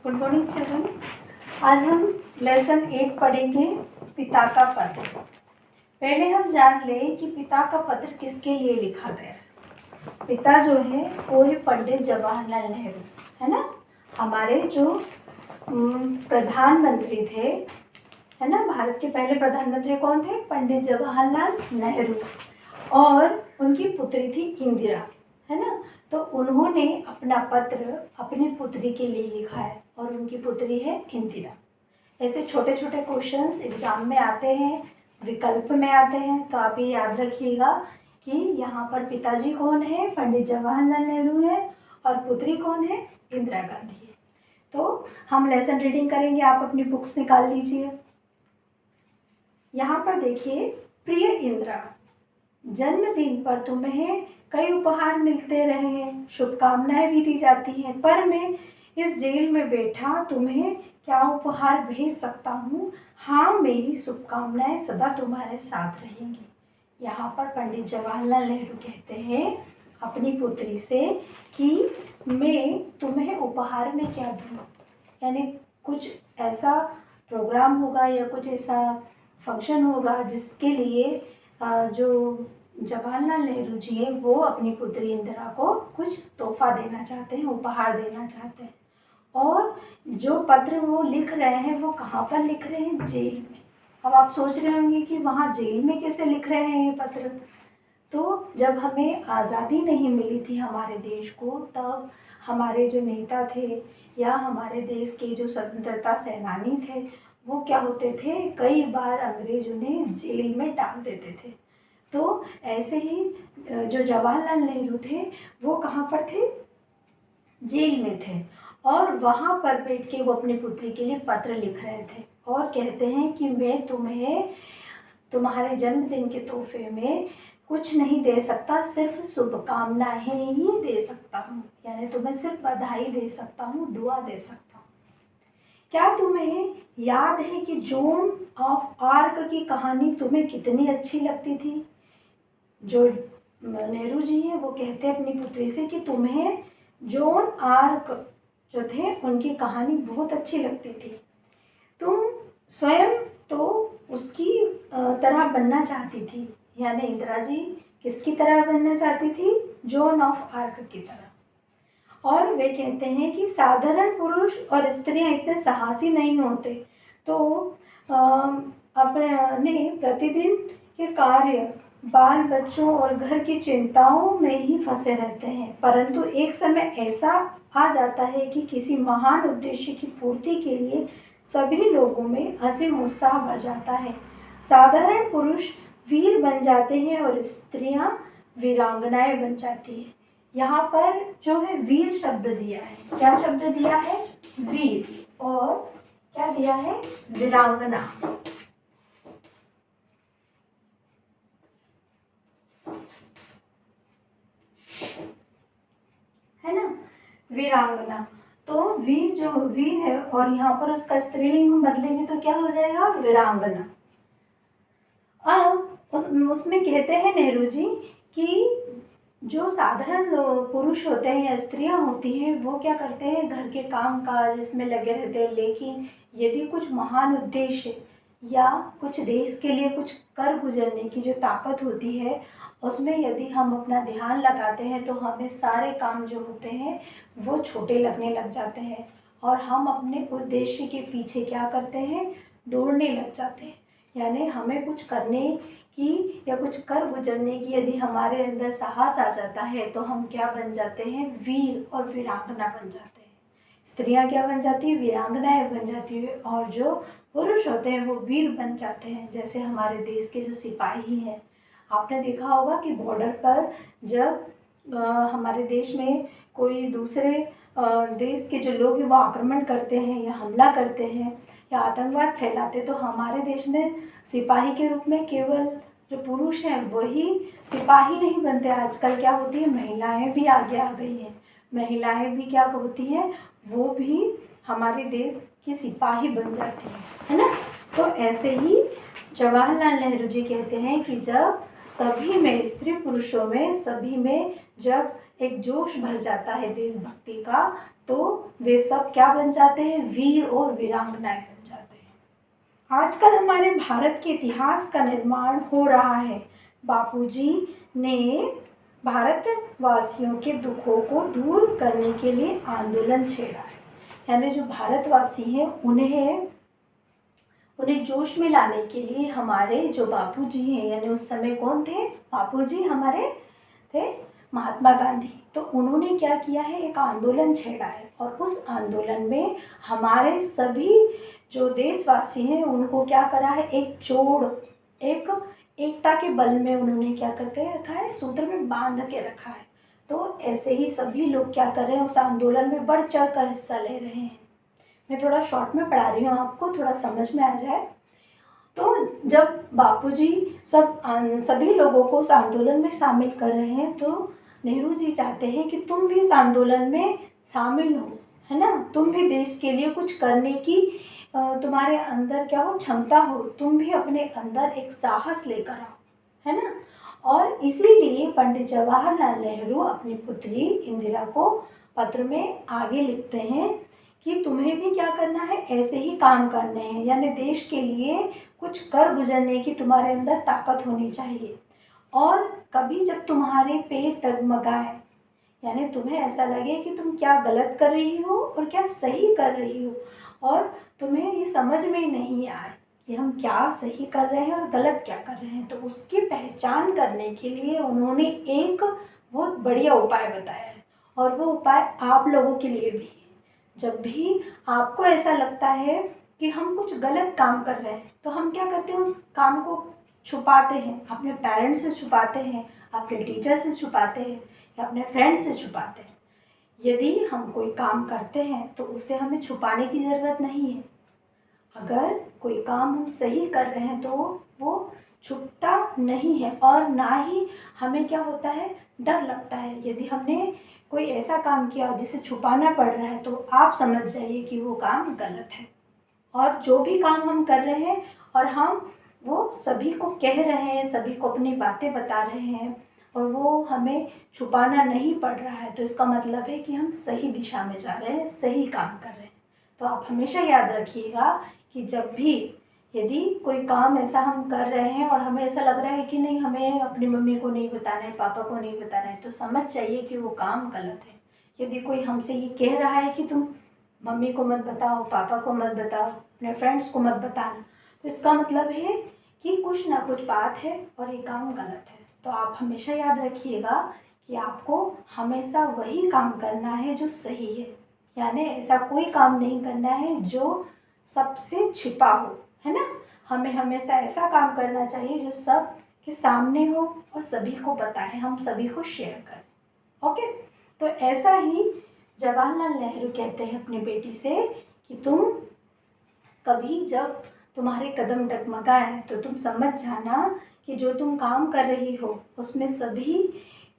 Good morning children. आज हम lesson 8 पढ़ेंगे, पिता का पत्र। पहले हम जान लें कि पिता का पत्र किसके लिए लिखा गया। पिता जो है वो है पंडित जवाहरलाल नेहरू, है ना। हमारे जो प्रधानमंत्री थे, है ना, भारत के पहले प्रधानमंत्री कौन थे? पंडित जवाहरलाल नेहरू। और उनकी पुत्री थी इंदिरा, है ना। तो उन्होंने अपना पत्र अपनी पुत्री के लिए लिखा है और उनकी पुत्री है इंदिरा। ऐसे छोटे छोटे क्वेश्चंस एग्जाम में आते हैं, विकल्प में आते हैं, तो आप ये याद रखिएगा कि यहाँ पर पिताजी कौन है? पंडित जवाहरलाल नेहरू है और पुत्री कौन है? इंदिरा गांधी है। तो हम लेसन रीडिंग करेंगे, आप अपनी बुक्स निकाल लीजिए। यहाँ पर देखिए, प्रिय इंदिरा, जन्मदिन पर तुम्हें कई उपहार मिलते रहे हैं, शुभकामनाएं भी दी जाती हैं, पर मैं इस जेल में बैठा तुम्हें क्या उपहार भेज सकता हूँ? हाँ, मेरी शुभकामनाएं सदा तुम्हारे साथ रहेंगी। यहाँ पर पंडित जवाहरलाल नेहरू कहते हैं अपनी पुत्री से कि मैं तुम्हें उपहार में क्या दूँ। यानी कुछ ऐसा प्रोग्राम होगा या कुछ ऐसा फंक्शन होगा जिसके लिए जो जवाहरलाल नेहरू जी हैं वो अपनी पुत्री इंदिरा को कुछ तोहफा देना चाहते हैं, उपहार देना चाहते हैं। और जो पत्र वो लिख रहे हैं वो कहाँ पर लिख रहे हैं? जेल में। अब आप सोच रहे होंगे कि वहाँ जेल में कैसे लिख रहे हैं ये पत्र। तो जब हमें आज़ादी नहीं मिली थी हमारे देश को, तब हमारे जो नेता थे या हमारे देश के जो स्वतंत्रता सेनानी थे वो क्या होते थे, कई बार अंग्रेजों ने जेल में डाल देते थे। तो ऐसे ही जो जवाहरलाल नेहरू थे वो कहाँ पर थे? जेल में थे। और वहाँ पर बैठ के वो अपनी पुत्री के लिए पत्र लिख रहे थे और कहते हैं कि मैं तुम्हें तुम्हारे जन्मदिन के तोहफे में कुछ नहीं दे सकता, सिर्फ शुभकामनाएं ही दे सकता हूँ। यानी तुम्हें सिर्फ बधाई दे सकता हूँ, दुआ दे सकता हूँ। क्या तुम्हें याद है कि जोन ऑफ आर्क की कहानी तुम्हें कितनी अच्छी लगती थी? जो नेहरू जी हैं वो कहते हैं अपनी पुत्री से कि तुम्हें जोन आर्क जो थे उनकी कहानी बहुत अच्छी लगती थी, तुम स्वयं तो उसकी तरह बनना चाहती थी। यानी इंदिरा जी किसकी तरह बनना चाहती थी? जोन ऑफ आर्क की तरह। और वे कहते हैं कि साधारण पुरुष और स्त्रियां इतने साहसी नहीं होते, तो अपने प्रतिदिन के कार्य, बाल बच्चों और घर की चिंताओं में ही फंसे रहते हैं। परंतु एक समय ऐसा आ जाता है कि किसी महान उद्देश्य की पूर्ति के लिए सभी लोगों में असीम उत्साह भर जाता है। साधारण पुरुष वीर बन जाते हैं और स्त्रियां वीरांगनाएं बन जाती हैं। यहाँ पर जो है वीर शब्द दिया है, क्या शब्द दिया है? वीर। और क्या दिया है? वीरांगना। है ना, वीरांगना। तो वीर जो वीर है और यहाँ पर उसका स्त्रीलिंग हम बदलेंगे तो क्या हो जाएगा? वीरांगना। अब उसमें कहते हैं नेहरू जी कि जो साधारण पुरुष होते हैं या स्त्रियां होती हैं वो क्या करते हैं? घर के काम काज इसमें लगे रहते हैं, लेकिन यदि कुछ महान उद्देश्य या कुछ देश के लिए कुछ कर गुजरने की जो ताकत होती है उसमें यदि हम अपना ध्यान लगाते हैं तो हमें सारे काम जो होते हैं वो छोटे लगने लग जाते हैं और हम अपने उद्देश्य के पीछे क्या करते हैं? दौड़ने लग जाते हैं। यानी हमें कुछ करने की या कुछ कर गुजरने की यदि हमारे अंदर साहस आ जाता है तो हम क्या बन जाते हैं? वीर और वीरांगना बन जाते हैं। स्त्रियां क्या बन जाती है? वीरांगनाएं बन जाती है। और जो पुरुष होते हैं वो वीर बन जाते हैं। जैसे हमारे देश के जो सिपाही हैं, आपने देखा होगा कि बॉर्डर पर जब हमारे देश में कोई दूसरे देश के जो लोग हैं वो आक्रमण करते हैं या हमला करते हैं या आतंकवाद फैलाते, तो हमारे देश में सिपाही के रूप में केवल जो पुरुष हैं वही सिपाही नहीं बनते। आजकल क्या होती है? महिलाएं भी आगे आ गई हैं। महिलाएं भी क्या होती हैं? वो भी हमारे देश की सिपाही बन जाती है ना। तो ऐसे ही जवाहरलाल नेहरू जी कहते हैं कि जब सभी में, स्त्री पुरुषों में, सभी में जब एक जोश भर जाता है देशभक्ति का, तो वे सब क्या बन जाते हैं, वीर और वीरांगनाएं बन जाते हैं। आजकल हमारे भारत के इतिहास का निर्माण हो रहा है। बापूजी ने भारतवासियों के दुखों को दूर करने के लिए आंदोलन छेड़ा है। यानी जो भारतवासी हैं उन्हें जोश में लाने के लिए हमारे जो बापूजी हैं, यानी उस समय कौन थे, बापूजी हमारे थे महात्मा गांधी। तो उन्होंने क्या किया है, एक आंदोलन छेड़ा है और उस आंदोलन में हमारे सभी जो देशवासी हैं उनको क्या करा है, एकता के बल में उन्होंने क्या करके रखा है, सूत्र में बांध के रखा है। तो ऐसे ही सभी लोग क्या कर रहे हैं, उस आंदोलन में बढ़ चढ़ कर हिस्सा ले रहे हैं। मैं थोड़ा शॉर्ट में पढ़ा रही हूँ, आपको थोड़ा समझ में आ जाए। तो जब बापूजी सभी लोगों को उस आंदोलन में शामिल कर रहे हैं, तो नेहरू जी चाहते हैं कि तुम भी इस आंदोलन में शामिल हो, है ना, तुम भी देश के लिए कुछ करने की तुम्हारे अंदर क्या हो, क्षमता हो, तुम भी अपने अंदर एक साहस लेकर आओ, है ना। और इसीलिए पंडित जवाहरलाल नेहरू अपनी पुत्री इंदिरा को पत्र में आगे लिखते हैं कि तुम्हें भी क्या करना है, ऐसे ही काम करने हैं, यानी देश के लिए कुछ कर गुजरने की तुम्हारे अंदर ताकत होनी चाहिए। और कभी जब तुम्हारे पेट डगमगाए, यानी तुम्हें ऐसा लगे कि तुम क्या गलत कर रही हो और क्या सही कर रही हो, और तुम्हें ये समझ में नहीं आए कि हम क्या सही कर रहे हैं और गलत क्या कर रहे हैं, तो उसकी पहचान करने के लिए उन्होंने एक बहुत बढ़िया उपाय बताया है। और वो उपाय आप लोगों के लिए भी है। जब भी आपको ऐसा लगता है कि हम कुछ गलत काम कर रहे हैं, तो हम क्या करते हैं, उस काम को छुपाते हैं, अपने पेरेंट्स से छुपाते हैं, अपने टीचर से छुपाते हैं, या अपने फ्रेंड्स से छुपाते हैं। यदि हम कोई काम करते हैं तो उसे हमें छुपाने की ज़रूरत नहीं है। अगर कोई काम हम सही कर रहे हैं तो वो छुपता नहीं है, और ना ही हमें क्या होता है, डर लगता है। यदि हमने कोई ऐसा काम किया जिसे छुपाना पड़ रहा है, तो आप समझ जाइए कि वो काम गलत है। और जो भी काम हम कर रहे हैं और हम वो सभी को कह रहे हैं, सभी को अपनी बातें बता रहे हैं, और वो हमें छुपाना नहीं पड़ रहा है, तो इसका मतलब है कि हम सही दिशा में जा रहे हैं, सही काम कर रहे हैं। तो आप हमेशा याद रखिएगा कि जब भी यदि कोई काम ऐसा हम कर रहे हैं और हमें ऐसा लग रहा है कि नहीं, हमें अपनी मम्मी को नहीं बताना है, पापा को नहीं बताना है, तो समझ जाइए कि वो काम गलत है। यदि कोई हमसे ये कह रहा है कि तुम मम्मी को मत बताओ, पापा को मत बताओ, अपने फ्रेंड्स को मत बताना, तो इसका मतलब है कि कुछ ना कुछ बात है और ये काम गलत है। तो आप हमेशा याद रखिएगा कि आपको हमेशा वही काम करना है जो सही है, यानी ऐसा कोई काम नहीं करना है जो सबसे छिपा हो, है ना। हमें हमेशा ऐसा काम करना चाहिए जो सब के सामने हो और सभी को बताएं, हम सभी को शेयर करें। ओके, तो ऐसा ही जवाहरलाल नेहरू कहते हैं अपनी बेटी से कि तुम कभी जब तुम्हारे कदम डगमगाए तो तुम समझ जाना कि जो तुम काम कर रही हो उसमें सभी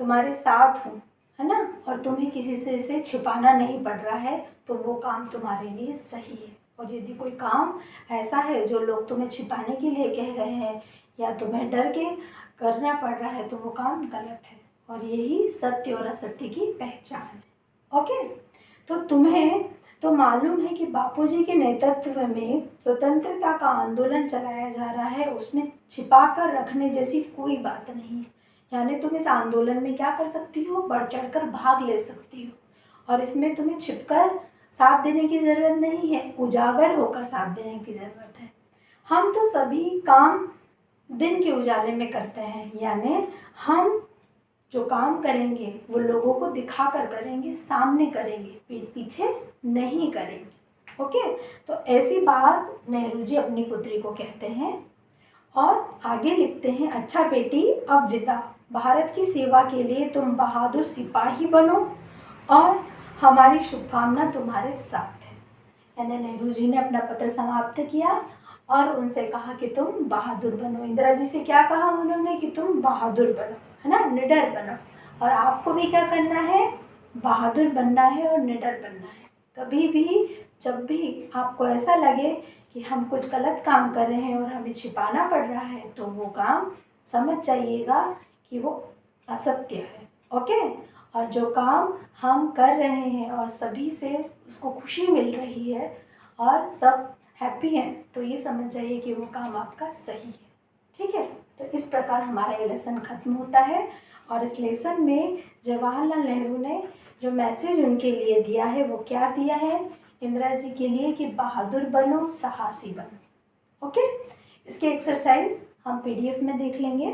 तुम्हारे साथ हो, है ना, और तुम्हें किसी से इसे छिपाना नहीं पड़ रहा है, तो वो काम तुम्हारे लिए सही है। और यदि कोई काम ऐसा है जो लोग तुम्हें छिपाने के लिए कह रहे हैं या तुम्हें डर के करना पड़ रहा है, तो वो काम गलत है, और यही सत्य और असत्य की पहचान है। ओके, तो तुम्हें तो मालूम है कि बापूजी के नेतृत्व में स्वतंत्रता का आंदोलन चलाया जा रहा है, उसमें छिपा कर रखने जैसी कोई बात नहीं है। यानी तुम इस आंदोलन में क्या कर सकती हो, बढ़ चढ़कर भाग ले सकती हो, और इसमें तुम्हें छिपकर साथ देने की ज़रूरत नहीं है, उजागर होकर साथ देने की ज़रूरत है। हम तो सभी काम दिन के उजाले में करते हैं, यानी हम जो काम करेंगे वो लोगों को दिखा कर करेंगे, सामने करेंगे, पीठ पीछे नहीं करेंगे। ओके, तो ऐसी बात नेहरू जी अपनी पुत्री को कहते हैं और आगे लिखते हैं, अच्छा बेटी अब विदा, भारत की सेवा के लिए तुम बहादुर सिपाही बनो और हमारी शुभकामना तुम्हारे साथ है। यानी नेहरू जी ने अपना पत्र समाप्त किया और उनसे कहा कि तुम बहादुर बनो। इंदिरा जी से क्या कहा उन्होंने कि तुम बहादुर बनो, है ना, निडर बनो, और आपको भी क्या करना है, बहादुर बनना है और निडर बनना है। कभी भी जब भी आपको ऐसा लगे कि हम कुछ गलत काम कर रहे हैं और हमें छिपाना पड़ रहा है, तो वो काम समझ जाइएगा कि वो असत्य है। ओके, और जो काम हम कर रहे हैं और सभी से उसको खुशी मिल रही है और सब हैप्पी हैं, तो ये समझ जाइए कि वो काम आपका सही है। ठीक है, तो इस प्रकार हमारा ये लेसन ख़त्म होता है। और इस लेसन में जवाहरलाल नेहरू ने जो मैसेज उनके लिए दिया है वो क्या दिया है इंदिरा जी के लिए कि बहादुर बनो, साहसी बनो। ओके, इसके एक्सरसाइज हम PDF में देख लेंगे।